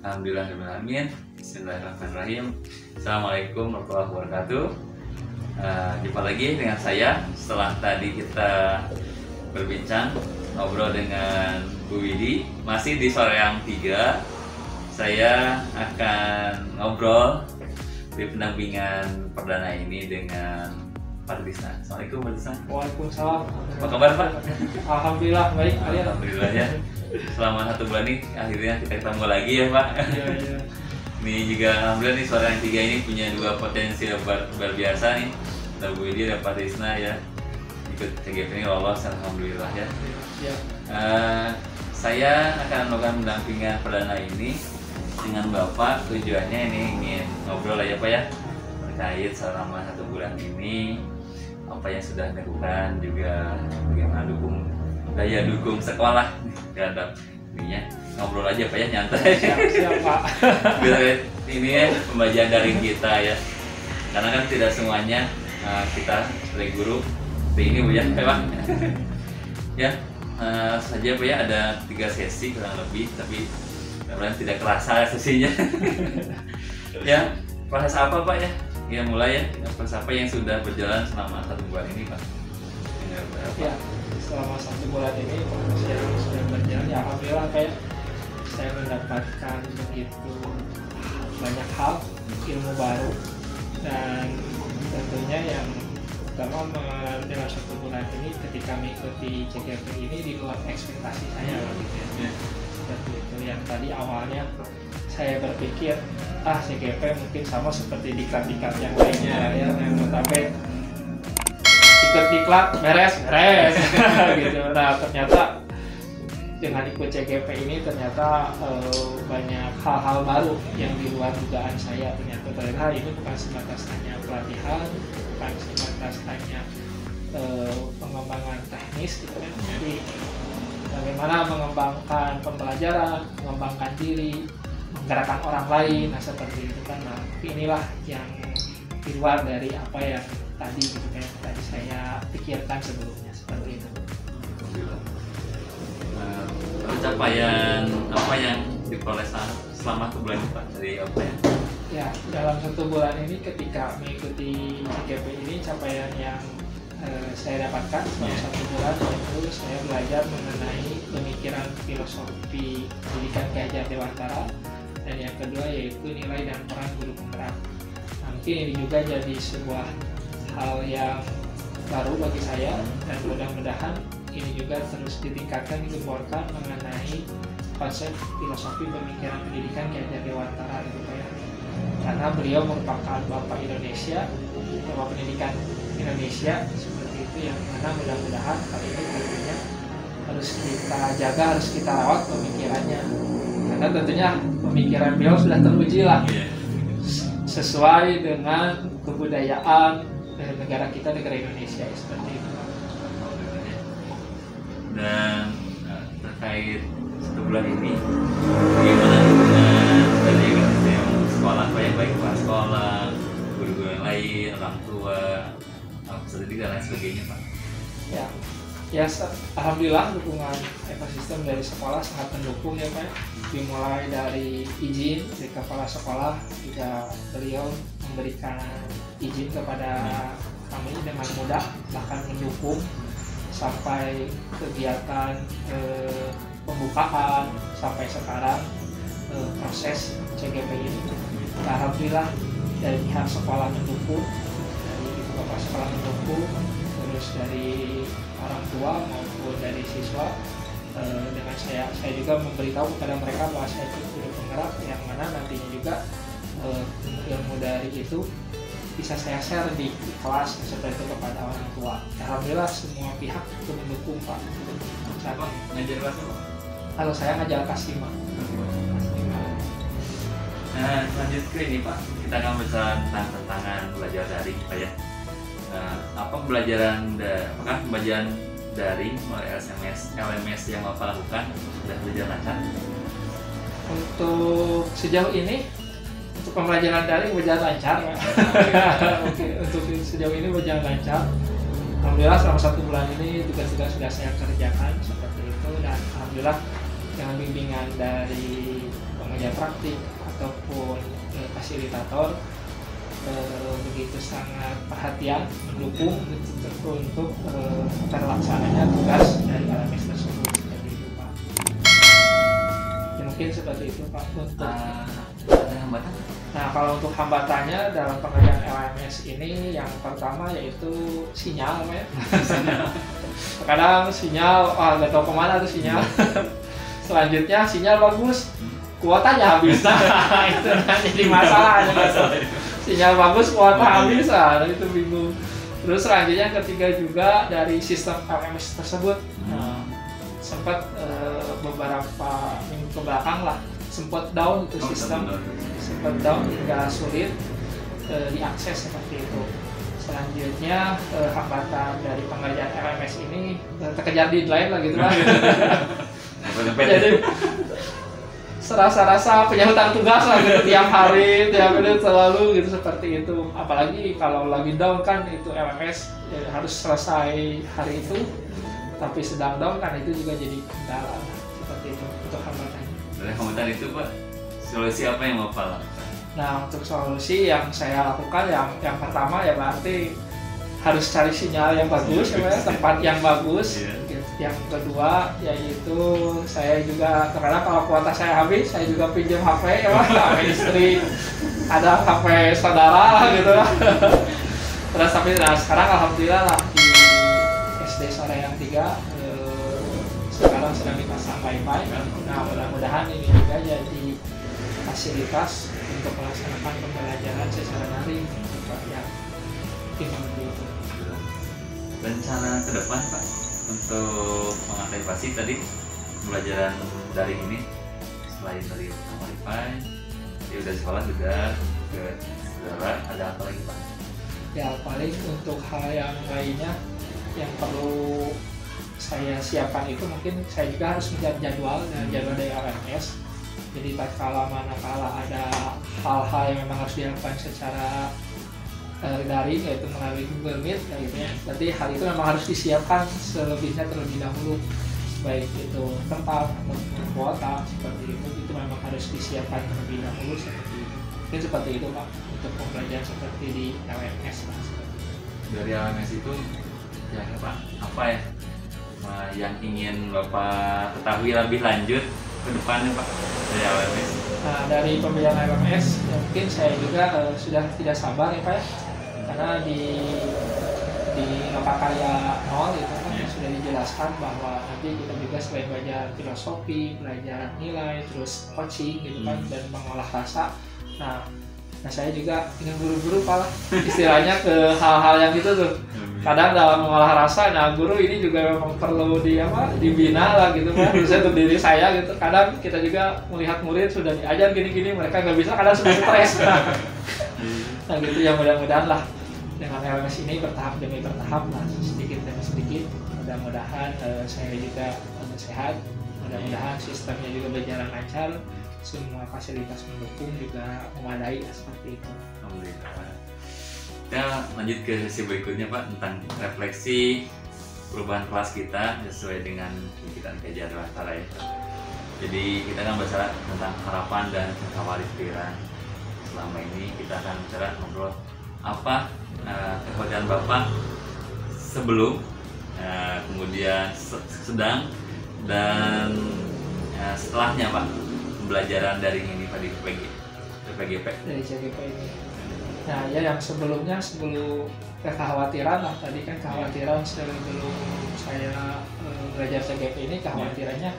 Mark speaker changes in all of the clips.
Speaker 1: Alhamdulillahirrahmanirrahim. Bismillahirrahmanirrahim. Assalamualaikum warahmatullahi wabarakatuh. Jumpa lagi dengan saya. Setelah tadi kita berbincang, ngobrol dengan Bu Widi, masih di sore yang 3. Saya akan ngobrol di pendampingan perdana ini dengan Pak Tisna. Assalamualaikum Pak Tisna.
Speaker 2: Waalaikumsalam.
Speaker 1: Apa kabar Pak?
Speaker 2: Alhamdulillah baik.
Speaker 1: Alhamdulillah ya. Selama 1 bulan ini akhirnya kita ketemu lagi ya Pak.
Speaker 2: Iya.
Speaker 1: Ini juga alhamdulillah nih suara yang 3 ini punya 2 potensi luar biasa nih. Ada Bu Widi dan Pak Tisna ya. Ikut CGP ini lolos alhamdulillah ya.
Speaker 2: Iya.
Speaker 1: Saya akan melakukan pendampingan perdana ini dengan Bapak. Tujuannya ini ingin ngobrol aja Pak ya, terkait selama 1 bulan ini apa yang sudah dilakukan, juga bagaimana daya dukung sekolah terhadap ininya. Ngobrol aja Pak ya, nyantai.
Speaker 2: Siap Pak.
Speaker 1: Biar ini ya pembelajaran daring kita ya, karena kan tidak semuanya kita sebagai guru seperti ini Bu ya Pak. Ya saja Pak ya, ada 3 sesi kurang lebih, tapi mudah-mudahan tidak kerasa sesinya. Ya, proses apa Pak ya? Ya mulai ya, proses apa yang sudah berjalan selama 1 bulan ini Pak?
Speaker 2: Ya, selama 1 bulan ini proses yang sudah berjalan ya alhamdulillah kayak saya mendapatkan begitu banyak hal, ilmu baru, dan tentunya yang pertama dalam 1 bulan ini ketika mengikuti CGP ini di luar ekspektasi saya gitu ya. Seperti itu, yang tadi awalnya saya berpikir CGP mungkin sama seperti diklat-diklat yang lainnya ya, yang notabene ikut diklat beres gitu. Nah ternyata dengan ikut CGP ini ternyata banyak hal-hal baru yang di luar dugaan saya. Ternyata ini bukan sebatas hanya pelatihan, bukan sebatas hanya pengembangan teknis gitu kan. Jadi bagaimana mengembangkan pembelajaran, mengembangkan diri, menggerakkan orang lain, nah seperti itu kan. Nah inilah yang di luar dari apa yang tadi gitu kan, tadi saya pikirkan sebelumnya, seperti itu.
Speaker 1: Pencapaian apa yang diperoleh selama 1 bulan ini Pak, dari apa ya?
Speaker 2: Ya, dalam 1 bulan ini ketika mengikuti CGP ini capaian yang saya dapatkan selama 1 bulan yaitu saya belajar mengenai pemikiran filosofi pendidikan Ki Hajar Dewantara, dan yang kedua yaitu nilai dan peran guru penggerak. Nah, mungkin ini juga jadi sebuah hal yang baru bagi saya, dan mudah-mudahan ini juga terus ditingkatkan, digemborkan mengenai konsep filosofi pemikiran pendidikan Ki Hajar Dewantara gitu ya. Karena beliau merupakan Bapak Indonesia, Bapak Pendidikan Indonesia, seperti itu, yang mana mudah-mudahan hal ini tentunya harus kita jaga, harus kita rawat pemikirannya, karena tentunya pemikiran beliau sudah teruji lah sesuai dengan kebudayaan negara kita, negara Indonesia, seperti itu.
Speaker 1: Dan terkait 1 bulan ini bagaimana hubungan dari ekosistem sekolah Pak ya, baik kepala sekolah, guru-guru yang lain, orang tua, peserta dan lain sebagainya Pak?
Speaker 2: Ya, alhamdulillah dukungan ekosistem dari sekolah sangat mendukung ya Pak. Dimulai dari izin dari kepala sekolah, juga beliau memberikan izin kepada kami dengan mudah, bahkan mendukung sampai kegiatan pembukaan sampai sekarang proses CGP ini. Alhamdulillah dari pihak sekolah mendukung, dari kepala sekolah mendukung, terus dari orang tua maupun dari siswa. Dengan saya juga memberitahu kepada mereka bahwa saya itu guru penggerak, yang mana nantinya juga ilmu dari itu bisa saya share di kelas seperti itu kepada orang tua. Alhamdulillah semua pihak itu mendukung Pak.
Speaker 1: Apa ngajar kelas apa?
Speaker 2: Kalau saya ngajar kelas 5.
Speaker 1: Nah, lanjut ke ini Pak, kita akan bicara tentang tantangan belajar daring Pak ya. Apa apakah pembelajaran daring melalui SMS, LMS yang Bapak lakukan sudah berjalan lancar?
Speaker 2: Untuk sejauh ini, untuk pembelajaran daring berjalan lancar. Oke, untuk sejauh ini berjalan lancar. Alhamdulillah selama 1 bulan ini tugas-tugas sudah saya kerjakan seperti itu, dan alhamdulillah dengan bimbingan dari pengajar praktik ataupun fasilitator begitu sangat perhatian mendukung untuk terlaksananya tugas dari LMS tersebut. Seperti itu Pak. Ya, mungkin seperti itu Pak untuk.
Speaker 1: Ada hambatan?
Speaker 2: Nah kalau untuk hambatannya dalam pengerjaan LMS ini yang pertama yaitu sinyal ya. Kadang sinyal, nggak tahu kemana tuh sinyal. Selanjutnya sinyal bagus, kuotanya habis. Nah, itu jadi masalah. Sinyal bagus, kuota habis, itu bingung. Terus selanjutnya ketiga juga dari sistem LMS tersebut. Sempat beberapa minggu ke belakang lah sempat down itu sistem, sempat down hingga sulit diakses seperti itu. Selanjutnya hambatan dari pengerjaan LMS ini terkejar deadline lah gitu lah. Jadi serasa-rasa punya hutang tugas lah gitu, tiap hari selalu gitu seperti itu. Apalagi kalau lagi down kan itu LMS ya, harus selesai hari itu, tapi sedang down kan itu juga jadi kendala seperti itu untuk hambatannya.
Speaker 1: Dari hambatan itu Pak, solusi apa yang Bapak lakukan?
Speaker 2: Nah untuk solusi yang saya lakukan yang pertama ya berarti harus cari sinyal yang bagus, ya, tempat yang bagus. Yang kedua yaitu saya juga karena kalau kuota saya habis, saya juga pinjam HP ya, HP istri, ada HP saudara lah gitu lah. Terus tapi sekarang alhamdulillah lah di SD Soreang 3 sekarang sedang dipasang wifi. Nah mudah-mudahan ini juga jadi fasilitas untuk melaksanakan pembelajaran secara daring ya. Seperti itu.
Speaker 1: Rencana ke depan Pak untuk mengaktifasi tadi pembelajaran daring ini selain dari wifi, ya udah sekolah sudah ke saudara, ada apa lagi Pak?
Speaker 2: Ya paling untuk hal yang lainnya yang perlu saya siapkan itu mungkin saya juga harus mencari jadwal dari LMS. Jadi tatkala manakala ada hal-hal yang memang harus dilakukan secara daring yaitu melalui Google Meet gitu ya. Berarti hal itu memang harus disiapkan selebihnya terlebih dahulu, baik itu tempat atau kuota seperti itu memang harus disiapkan terlebih dahulu seperti itu. Mungkin seperti itu Pak untuk pembelajaran seperti di LMS Pak.
Speaker 1: Dari LMS itu ya Pak, apa ya yang ingin Bapak ketahui lebih lanjut ke depannya Pak dari LMS?
Speaker 2: Nah dari pembelajaran LMS ya mungkin saya juga sudah tidak sabar ya Pak ya, karena di Lokakarya 0 itu kan sudah dijelaskan bahwa nanti kita juga selain belajar filosofi, belajar nilai, terus coaching gitu kan, dan mengolah rasa. Nah saya juga ingin buru-buru Pak lah istilahnya ke hal-hal yang itu tuh. Kadang dalam mengolah rasa, nah guru ini juga memang perlu dibina lah gitu Pak. Khususnya untuk diri saya gitu. Kadang kita juga melihat murid sudah diajar gini-gini, mereka nggak bisa, kadang sudah stres. Nah gitu ya, mudah-mudahan lah dengan LMS ini bertahap demi bertahap lah, sedikit demi sedikit. Mudah-mudahan saya juga sehat, mudah-mudahan sistemnya juga berjalan lancar, semua fasilitas mendukung juga memadai seperti itu.
Speaker 1: Alhamdulillah. Kita lanjut ke sesi berikutnya Pak, tentang refleksi perubahan kelas kita sesuai dengan kita kejar Dewantara ya. Jadi kita akan bicara tentang harapan dan kekhawatiran. Selama ini kita akan bicara ngobrol apa kekhawatiran Bapak sebelum, kemudian sedang, dan setelahnya Pak pembelajaran daring ini Pak di PGP.
Speaker 2: Dari CGP ini. Nah ya yang sebelum kekhawatiran lah, tadi kan kekhawatiran sebelum saya belajar CGP ini, kekhawatirannya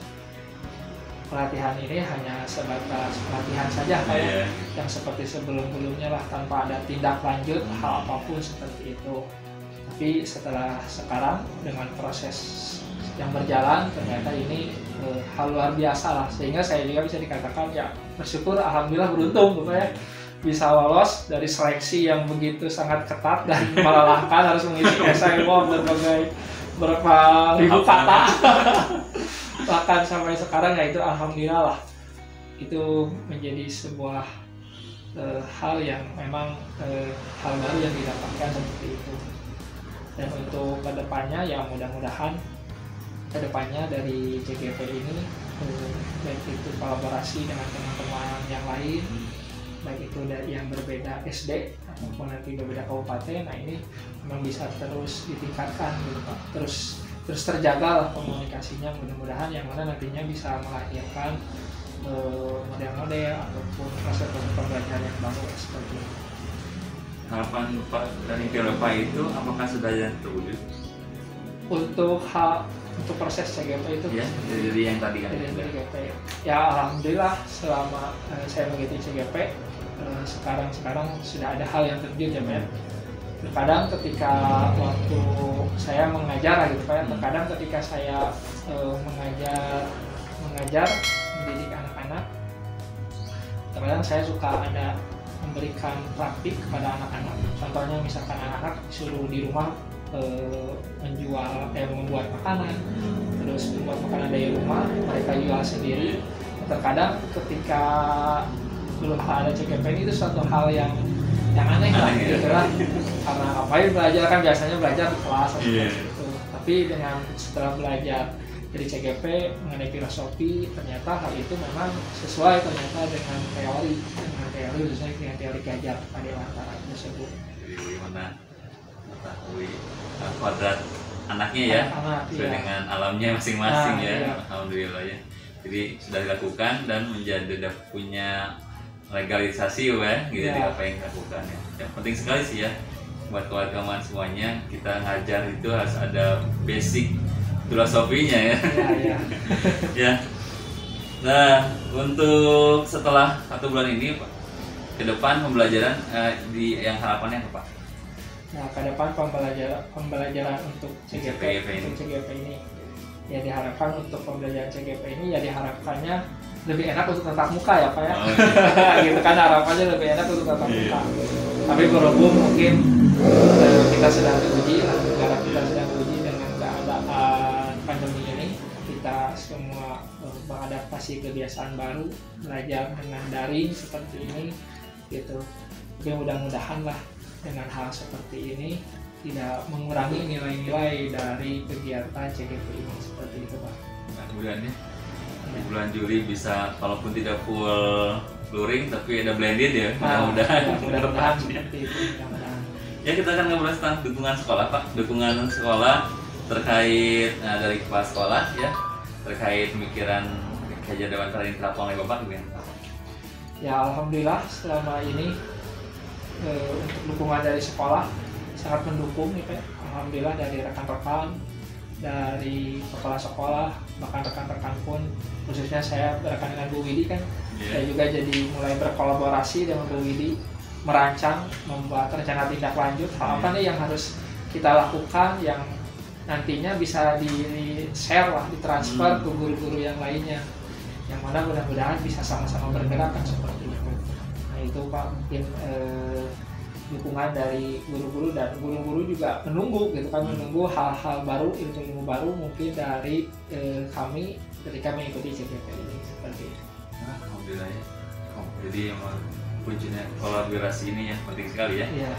Speaker 2: pelatihan ini hanya sebatas pelatihan saja kayak yang seperti sebelum-sebelumnya lah, tanpa ada tindak lanjut hal apapun seperti itu. Tapi setelah sekarang dengan proses yang berjalan, ternyata ini hal luar biasa lah, sehingga saya juga bisa dikatakan ya bersyukur, alhamdulillah beruntung gitu ya, bisa lolos dari seleksi yang begitu sangat ketat dan melelahkan, harus mengisi esai berbagai berapa ribu kata. Bahkan sampai sekarang ya itu alhamdulillah lah, itu menjadi sebuah hal yang memang hal baru yang didapatkan seperti itu. Dan untuk kedepannya ya mudah-mudahan kedepannya dari CGP ini baik itu kolaborasi dengan teman-teman yang lain, baik itu dari yang berbeda SD ataupun nanti berbeda kabupaten. Nah ini memang bisa terus ditingkatkan gitu Pak, terus terjaga lah komunikasinya, mudah-mudahan yang mana nantinya bisa melahirkan model-model ataupun proses-proses pembelajaran yang baru seperti itu.
Speaker 1: Harapan Pak dari Piolopa itu apakah sudah terwujud?
Speaker 2: Untuk proses CGP itu
Speaker 1: Ya, dari yang tadi kan.
Speaker 2: dari CGP ya alhamdulillah selama saya mengikuti CGP sekarang sudah ada hal yang terjun ya Pak ya. Terkadang ketika waktu saya mengajar gitu Pak ya, terkadang ketika saya mengajar mendidik anak-anak, terkadang saya suka ada memberikan praktik kepada anak-anak. Contohnya misalkan anak-anak disuruh di rumah membuat makanan, terus membuat makanan dari rumah, mereka jual sendiri. Terkadang ketika belum ada CGP ini itu suatu hal yang aneh lah gitu lah, karena ngapain belajar, kan biasanya belajar di kelas gitu. Tapi dengan setelah belajar dari CGP mengenai filosofi, ternyata hal itu memang sesuai ternyata dengan teori khususnya dengan teori Gajar Padewantara tersebut.
Speaker 1: Jadi bagaimana mengetahui kuadrat anaknya ya, sesuai dengan alamnya masing-masing ya.
Speaker 2: Iya.
Speaker 1: Alhamdulillah ya. Jadi sudah dilakukan dan sudah punya legalisasi ya, gitu
Speaker 2: Iya.
Speaker 1: apa yang dilakukan ya. Yang penting sekali sih ya buat kawan-kawan semuanya, kita ngajar itu harus ada basic filosofinya ya.
Speaker 2: Iya.
Speaker 1: Ya. Nah, untuk setelah 1 bulan ini Pak, ke depan pembelajaran yang harapannya apa Pak?
Speaker 2: Nah, ke depan pembelajaran untuk CGP ini ya diharapkan untuk pembelajaran CGP ini ya diharapkannya lebih enak untuk tatap muka ya Pak ya.
Speaker 1: Oh, iya.
Speaker 2: Gitu kan harapannya lebih enak untuk tatap muka. Tapi berhubung mungkin kita sedang diuji lah, negara kita sedang diuji dengan keadaan pandemi ini, kita semua mengadaptasi kebiasaan baru, belajar dengan daring seperti ini gitu. Tapi mudah-mudahan lah dengan hal seperti ini tidak mengurangi nilai-nilai dari kegiatan CGP ini seperti itu Pak.
Speaker 1: Nah, kemudian ya, di bulan Juli bisa walaupun tidak full luring tapi ada blended ya,
Speaker 2: mudah-mudahan seperti itu.
Speaker 1: Ya, kita akan ngobrol tentang dukungan sekolah Pak, dukungan sekolah terkait dari kepala sekolah ya, terkait pemikiran Gajar Dewantara yang diterapkan oleh Bapak gimana?
Speaker 2: Ya alhamdulillah selama ini untuk dukungan dari sekolah sangat mendukung gitu ya. Alhamdulillah dari rekan-rekan, dari kepala sekolah, bahkan rekan-rekan pun, khususnya saya berrekan dengan Bu Widi kan, saya juga jadi mulai berkolaborasi dengan Bu Widi, merancang, membuat rencana tindak lanjut, hal apa nih yang harus kita lakukan yang nantinya bisa di-share lah, ditransfer ke guru-guru yang lainnya, yang mana mudah-mudahan bisa sama-sama bergerak kan seperti itu. Nah itu Pak mungkin dukungan dari guru-guru, dan guru-guru juga menunggu gitu kan, menunggu hal-hal baru, ilmu-ilmu baru mungkin dari kami ketika mengikuti CGP ini seperti itu.
Speaker 1: Alhamdulillah ya. Jadi emang kuncinya kolaborasi ini yang penting sekali ya.
Speaker 2: Iya.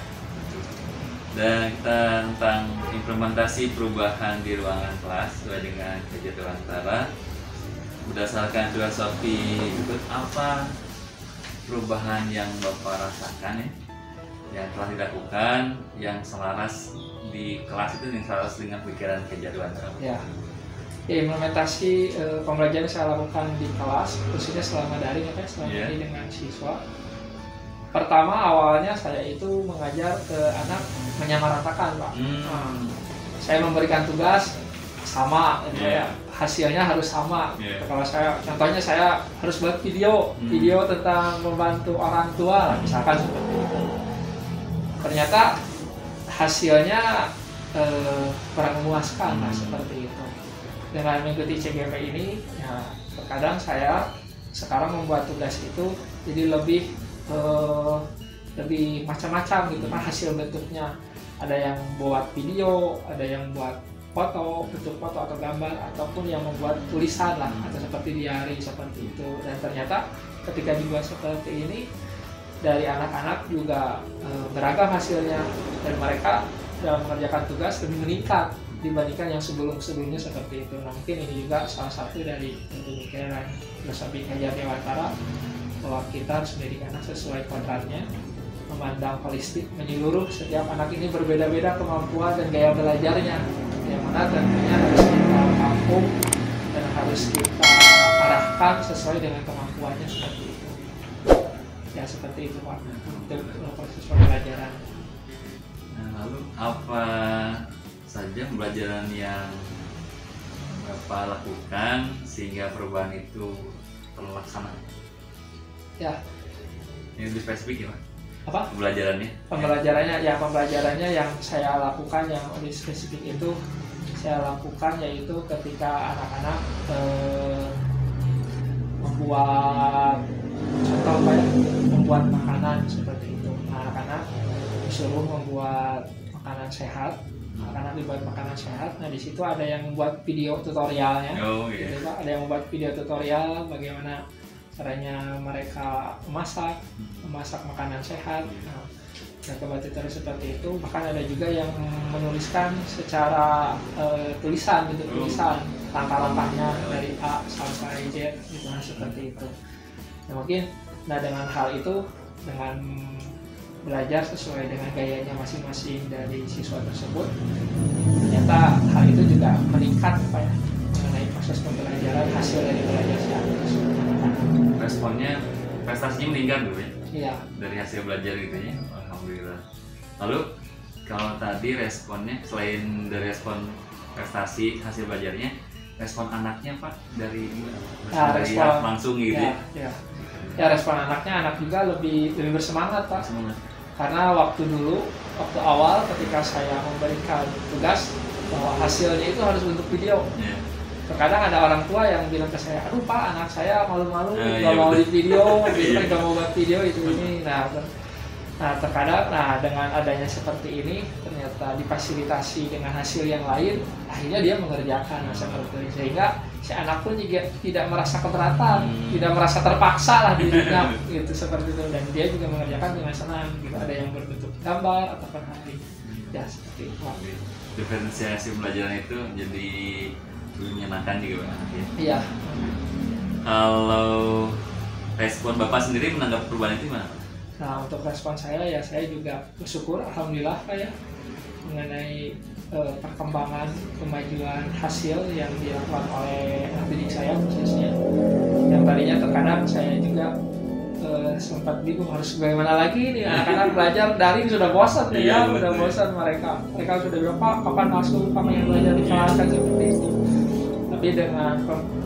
Speaker 1: Dan kita tentang implementasi perubahan di ruangan kelas sesuai dengan Gajar Dewantara berdasarkan filosofi berikut, apa perubahan yang Bapak rasakan ya, yang telah dilakukan, yang selaras di kelas itu, yang selaras dengan pikiran Gajar Dewantara?
Speaker 2: Ya, implementasi pembelajaran saya lakukan di kelas, khususnya selama daring ya, selama ini dengan siswa. Pertama awalnya saya itu mengajar ke anak menyamaratakan Pak. Saya memberikan tugas sama, ya, hasilnya harus sama. Kalau saya, contohnya saya harus buat video tentang membantu orang tua, misalkan seperti itu. Ternyata hasilnya kurang memuaskan lah, seperti itu. Dengan mengikuti CGP ini, ya, terkadang saya sekarang membuat tugas itu jadi lebih macam-macam gitu kan hasil bentuknya. Ada yang buat video, ada yang buat foto, bentuk foto atau gambar, ataupun yang membuat tulisan lah, atau seperti diary seperti itu. Dan ternyata ketika dibuat seperti ini, dari anak-anak juga beragam hasilnya, dan mereka dalam mengerjakan tugas lebih meningkat dibandingkan yang sebelumnya seperti itu. Nah mungkin ini juga salah satu dari pemikiran filosofi Kajar Dewantara bahwa kita harus mendidik anak sesuai kodratnya, memandang holistik, menyeluruh. Setiap anak ini berbeda-beda kemampuan dan gaya belajarnya, yang mana tentunya harus kita tampung dan harus kita arahkan sesuai dengan kemampuannya seperti itu. Ya seperti itu Pak untuk proses pembelajaran.
Speaker 1: Nah, lalu apa saja pembelajaran yang Bapak lakukan sehingga perubahan itu terlaksana?
Speaker 2: Ya.
Speaker 1: Ini lebih spesifik ya Pak?
Speaker 2: Apa? Pembelajarannya yang saya lakukan yang lebih spesifik itu saya lakukan yaitu ketika anak-anak membuat makanan seperti itu. Nah, anak-anak disuruh membuat makanan sehat. Anak-anak dibuat makanan sehat. Nah, di situ ada yang membuat video tutorialnya. Gitu, Pak. Ada yang membuat video tutorial bagaimana caranya mereka memasak makanan sehat. Nah, buat tutorial seperti itu. Bahkan ada juga yang menuliskan secara tulisan langkah-langkahnya dari A sampai Z gitu, seperti itu. Nah, mungkin dengan hal itu, dengan belajar sesuai dengan gayanya masing-masing dari siswa tersebut, ternyata hal itu juga meningkat Pak ya, mengenai proses pembelajaran, hasil dari belajar tersebut.
Speaker 1: Responnya, prestasinya meningkat dulu ya?
Speaker 2: Iya.
Speaker 1: Dari hasil belajar gitu ya, alhamdulillah. Lalu kalau tadi responnya, selain dari respon prestasi hasil belajarnya, respon anaknya Pak dari
Speaker 2: respon
Speaker 1: langsung gitu
Speaker 2: ya respon anak juga lebih bersemangat Pak. Karena waktu awal ketika saya memberikan tugas bahwa hasilnya itu harus bentuk video. Terkadang ada orang tua yang bilang ke saya, aduh Pak, anak saya malu-malu gak mau di video, gak mau buat video ini. Nah terkadang dengan adanya seperti ini, ternyata difasilitasi dengan hasil yang lain, akhirnya dia mengerjakan seperti ini. Sehingga si anak pun juga tidak merasa keberatan, tidak merasa terpaksa lah dirinya gitu, seperti itu. Dan dia juga mengerjakan dengan senang gitu. Ada yang berbentuk gambar ataupun hari, ya seperti itu.
Speaker 1: Diferensiasi pembelajaran itu jadi menyenangkan juga Pak.
Speaker 2: Iya.
Speaker 1: Kalau respon Bapak sendiri menanggapi perubahan itu gimana?
Speaker 2: Nah untuk respon saya juga bersyukur, alhamdulillah Pak ya, mengenai perkembangan kemajuan hasil yang dilakukan oleh anak didik saya khususnya. Yang tadinya terkadang saya juga sempat bingung harus bagaimana lagi nih, anak-anak belajar daring sudah bosan sudah bosan mereka sudah bilang Pak kapan masuk, kapan yang belajar di kelas kan seperti itu. Tapi dengan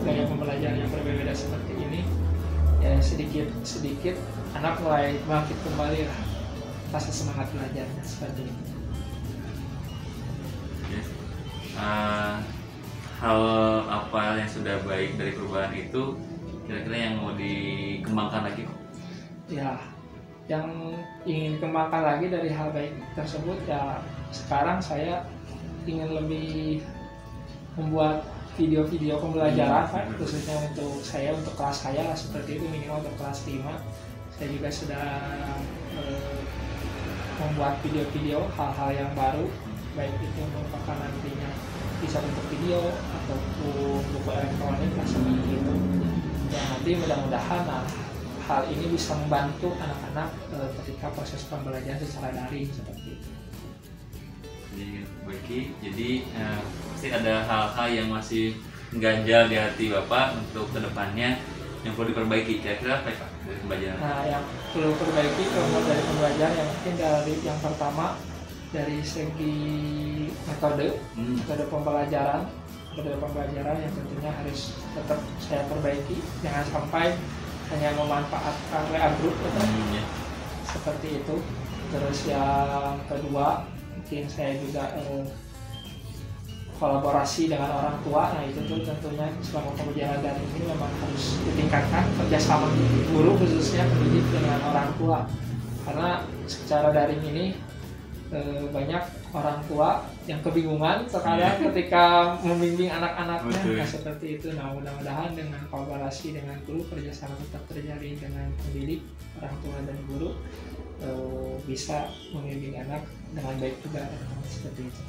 Speaker 2: gaya pembelajaran yang berbeda seperti ini, ya sedikit anak mulai bangkit kembali lah rasa semangat belajarnya seperti itu.
Speaker 1: Hal apa yang sudah baik dari perubahan itu kira-kira yang mau dikembangkan lagi?
Speaker 2: Ya, yang ingin dikembangkan lagi dari hal baik tersebut ya, sekarang saya ingin lebih membuat video-video pembelajaran Pak, khususnya untuk kelas saya seperti itu, minimal untuk kelas 5. Saya juga sedang membuat video-video hal-hal yang baru, baik itu merupakan nantinya bisa bentuk video ataupun buku elektronik seperti itu. Dan nanti mudah-mudahan hal ini bisa membantu anak-anak ketika proses pembelajaran secara daring seperti itu.
Speaker 1: Jadi pasti ada hal-hal yang masih mengganjal di hati Bapak untuk kedepannya yang perlu diperbaiki. Kira-kira apa ya Pak dari pembelajaran?
Speaker 2: Nah, yang perlu diperbaiki kalau dari pembelajaran yang mungkin dari yang pertama dari segi metode pembelajaran yang tentunya harus tetap saya perbaiki, jangan sampai hanya memanfaatkan WA group seperti itu. Terus yang kedua mungkin saya juga kolaborasi dengan orang tua. Nah itu tuh tentunya selama pembelajaran daring ini memang harus ditingkatkan kerjasama guru khususnya pendidik dengan orang tua, karena secara daring ini banyak orang tua yang kebingungan terkadang ketika membimbing anak-anaknya. Nah seperti itu. Nah mudah-mudahan dengan kolaborasi dengan guru, kerjasama tetap terjalin dengan pendidik, orang tua dan guru, bisa membimbing anak dengan baik juga seperti itu.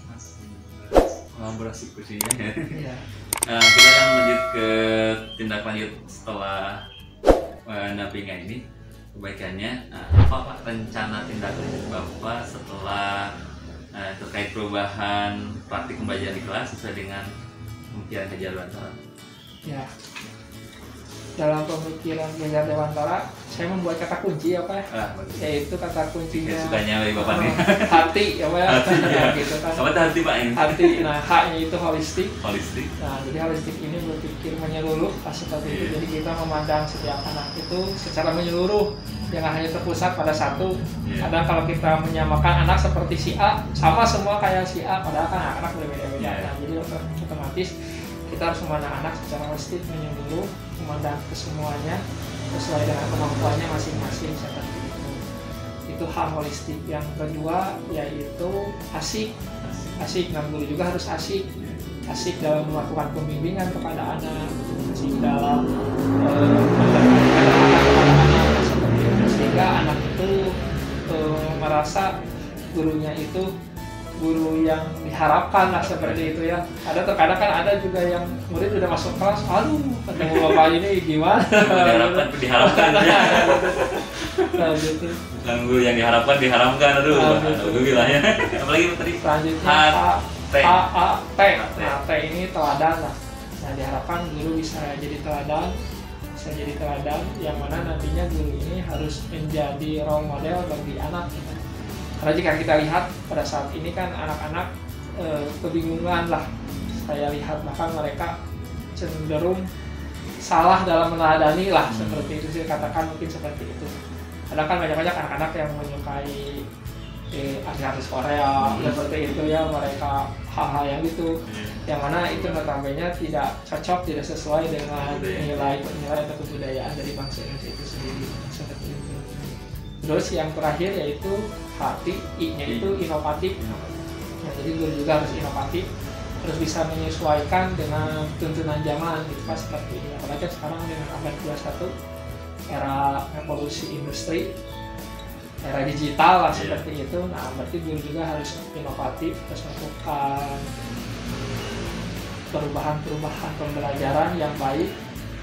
Speaker 1: kolaborasi kuncinya ya.
Speaker 2: Iya.
Speaker 1: Kita akan lanjut ke tindak lanjut setelah pendampingan ini. Kebaikannya, apa Pak rencana tindak lanjut Bapak setelah terkait perubahan praktik pembelajaran di kelas sesuai dengan pemikiran Kejar Dewantara?
Speaker 2: Ya, dalam pemikiran Kejar Dewantara saya membuat kata kunci ya Pak, yaitu kata kuncinya
Speaker 1: sukanya dari Bapak nih.
Speaker 2: hati ya Pak,
Speaker 1: hati, ya.
Speaker 2: Gitu kan.
Speaker 1: Apa itu hati Pak ini?
Speaker 2: Hati, nah H-nya itu holistik.
Speaker 1: Holistik.
Speaker 2: Nah, jadi holistik ini berpikir menyeluruh seperti itu. Jadi kita memandang setiap anak itu secara menyeluruh, jangan hanya terpusat pada satu. Kadang kalau kita menyamakan anak seperti si A, sama semua kayak si A, padahal kan anak berbeda-beda. Nah, jadi otomatis kita harus memandang anak secara holistik, menyeluruh, memandang kesemuanya sesuai dengan kemampuannya masing-masing seperti itu. Itu hal holistik. Yang kedua yaitu asik. Nah, guru juga harus asik dalam melakukan pembimbingan kepada anak, asik dalam anak seperti itu, sehingga anak itu merasa gurunya itu guru yang diharapkan lah seperti itu ya. Terkadang kan ada juga yang murid udah masuk kelas, aduh ketemu bapak ini gimana?
Speaker 1: diharapkan ya.
Speaker 2: Nah, gitu.
Speaker 1: Bukan guru yang diharapkan, aduh bilang ya. Apalagi tadi
Speaker 2: selanjutnya T. Nah, T ini teladan lah. Nah, diharapkan guru bisa jadi teladan, yang mana nantinya guru ini harus menjadi role model bagi anak. Karena jika kita lihat pada saat ini kan anak-anak kebingungan lah, saya lihat bahkan mereka cenderung salah dalam meneladani lah, seperti itu saya katakan, mungkin seperti itu. Kadang kan banyak anak-anak yang menyukai artis Korea seperti itu ya, mereka hal-hal yang gitu, yang mana itu notabene tidak cocok, tidak sesuai dengan nilai atau kebudayaan dari bangsa Indonesia itu sendiri seperti itu. Terus yang terakhir yaitu hati, I-nya itu inovatif. Nah, jadi guru juga harus inovatif, terus bisa menyesuaikan dengan tuntunan zaman gitu Pak, seperti ini. Apalagi sekarang dengan abad 21, era revolusi industri, era digital lah seperti itu. Nah, berarti guru juga harus inovatif, harus melakukan perubahan pembelajaran yang baik,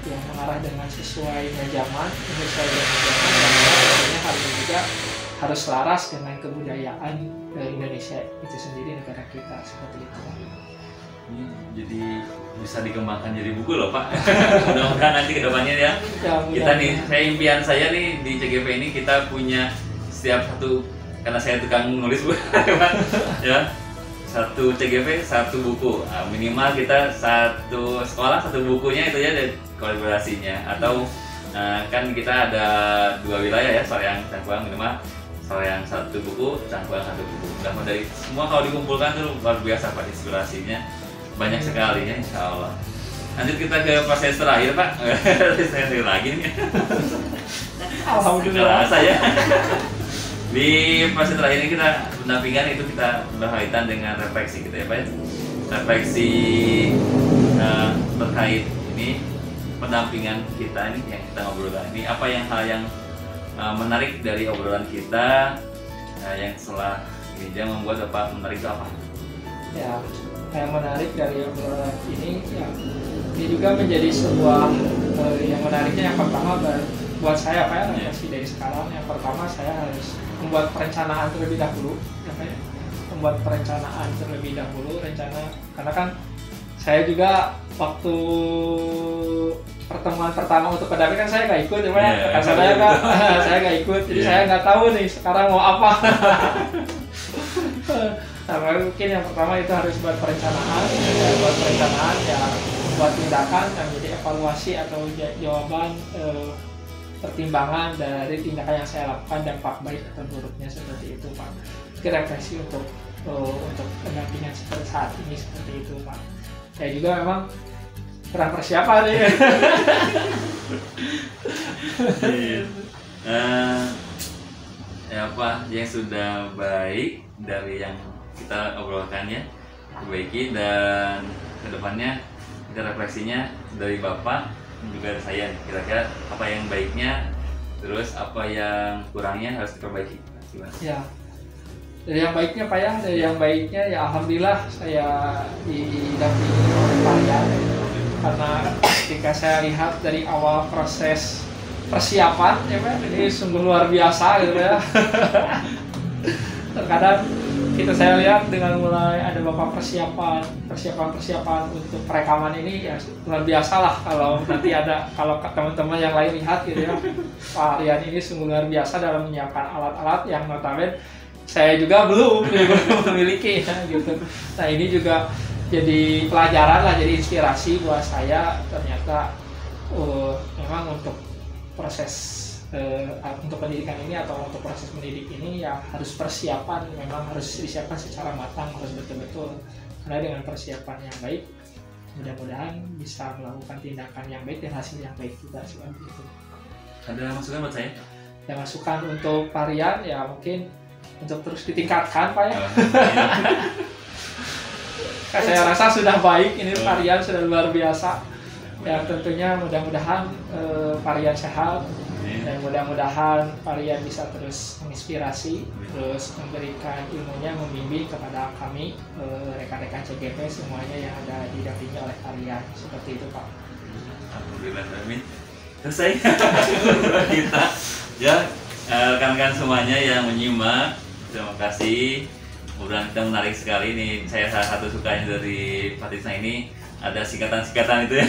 Speaker 2: yang mengarah dengan sesuai dengan zaman, dan tentunya hal ini juga harus selaras dengan kebudayaan Indonesia itu sendiri, negara kita seperti itu.
Speaker 1: Jadi bisa dikembangkan jadi buku loh Pak. Mudah-mudahan nanti kedepannya ya. Kita nih, impian saya nih di CGV ini kita punya setiap satu, karena saya tukang nulis Bu, ya. Satu CGV satu buku, minimal kita satu sekolah satu bukunya itu ya, kolaborasinya. Atau kan kita ada 2 wilayah ya, Soreang Cangkuang, minimal Soreang satu buku, Cangkuang satu buku. Mudah dari semua kalau dikumpulkan tuh luar biasa Pak, inspirasinya banyak sekali ya, insya Allah. Lanjut kita ke proses terakhir Pak. Saya lagi nih.
Speaker 2: Alhamdulillah.
Speaker 1: Saya di proses terakhir ini kita pendampingan itu kita berkaitan dengan refleksi gitu ya Pak. Refleksi terkait ini pendampingan kita ini yang kita ngobrolkan ini, apa yang hal yang menarik dari obrolan kita yang setelah ini yang membuat Bapak menarik itu apa?
Speaker 2: Ya, yang menarik dari obrolan ini ya, ini juga menjadi sebuah yang menariknya. Yang pertama buat saya Pak, refleksi dari sekarang, yang pertama saya harus membuat perencanaan terlebih dahulu ya, membuat perencanaan terlebih dahulu, karena kan saya juga waktu pertemuan pertama untuk pendamping kan saya nggak ikut ya Pak, saya kan saya nggak ikut, jadi saya nggak tahu nih sekarang mau apa. Nah, mungkin yang pertama itu harus buat perencanaan ya, buat tindakan yang jadi evaluasi atau jawaban pertimbangan dari tindakan yang saya lakukan, dampak baik atau buruknya seperti itu Pak. Itu refleksi untuk pendampingan seperti saat ini seperti itu Pak. Saya juga memang kurang persiapan nih.
Speaker 1: Ya Pak, yang sudah baik dari yang kita obrolkannya perbaiki, dan kedepannya kita refleksinya dari Bapak juga dari saya, kira-kira apa yang baiknya, terus apa yang kurangnya harus diperbaiki. Gimana?
Speaker 2: Ya, Dari yang baiknya Pak ya, dari yang baiknya ya alhamdulillah saya didampingi oleh Pak ya. Karena ketika saya lihat dari awal proses persiapan ya Pak, ini sungguh luar biasa gitu ya. Terkadang saya lihat dengan mulai ada bapak persiapan untuk perekaman ini ya luar biasa lah kalau nanti ada kalau teman-teman yang lain lihat gitu ya, Pak Rian ini sungguh luar biasa dalam menyiapkan alat-alat yang notabene saya juga belum memiliki ya, gitu. Nah ini juga jadi pelajaran lah, jadi inspirasi buat saya ternyata memang untuk proses untuk pendidikan ini atau untuk proses mendidik ini ya harus persiapan, memang harus disiapkan secara matang, harus betul-betul, karena dengan persiapan yang baik mudah-mudahan bisa melakukan tindakan yang baik dan hasil yang baik juga seperti itu.
Speaker 1: Ada masukan buat saya?
Speaker 2: Ya masukan untuk Rian ya mungkin untuk terus ditingkatkan Pak ya. Saya rasa sudah baik ini Rian sudah luar biasa. Ya tentunya mudah-mudahan Rian sehat. Dan mudah-mudahan Rian bisa terus menginspirasi, terus memberikan ilmunya, membimbing kepada kami rekan-rekan CGP semuanya yang ada didampingi oleh Rian. Seperti itu Pak.
Speaker 1: Alhamdulillah, amin. Selesai kita ya, rekan-rekan semuanya yang menyimak, terima kasih. Mudah-mudahan kita menarik sekali nih. Saya salah satu sukanya dari Pak Tisna ini ada singkatan-singkatan itu ya.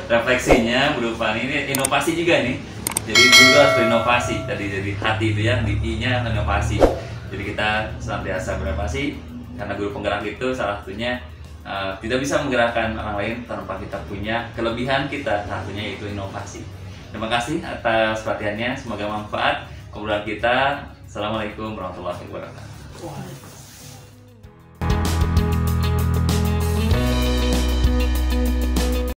Speaker 1: Refleksinya berupa ini inovasi juga nih. Jadi guru harus berinovasi, tadi dari hati itu ya, di I-nya inovasi. Jadi kita senantiasa berinovasi karena guru penggerak itu salah satunya tidak bisa menggerakkan orang lain tanpa kita punya kelebihan kita, salah satunya yaitu inovasi. Terima kasih atas perhatiannya, semoga manfaat obrolan kita. Assalamualaikum warahmatullahi wabarakatuh.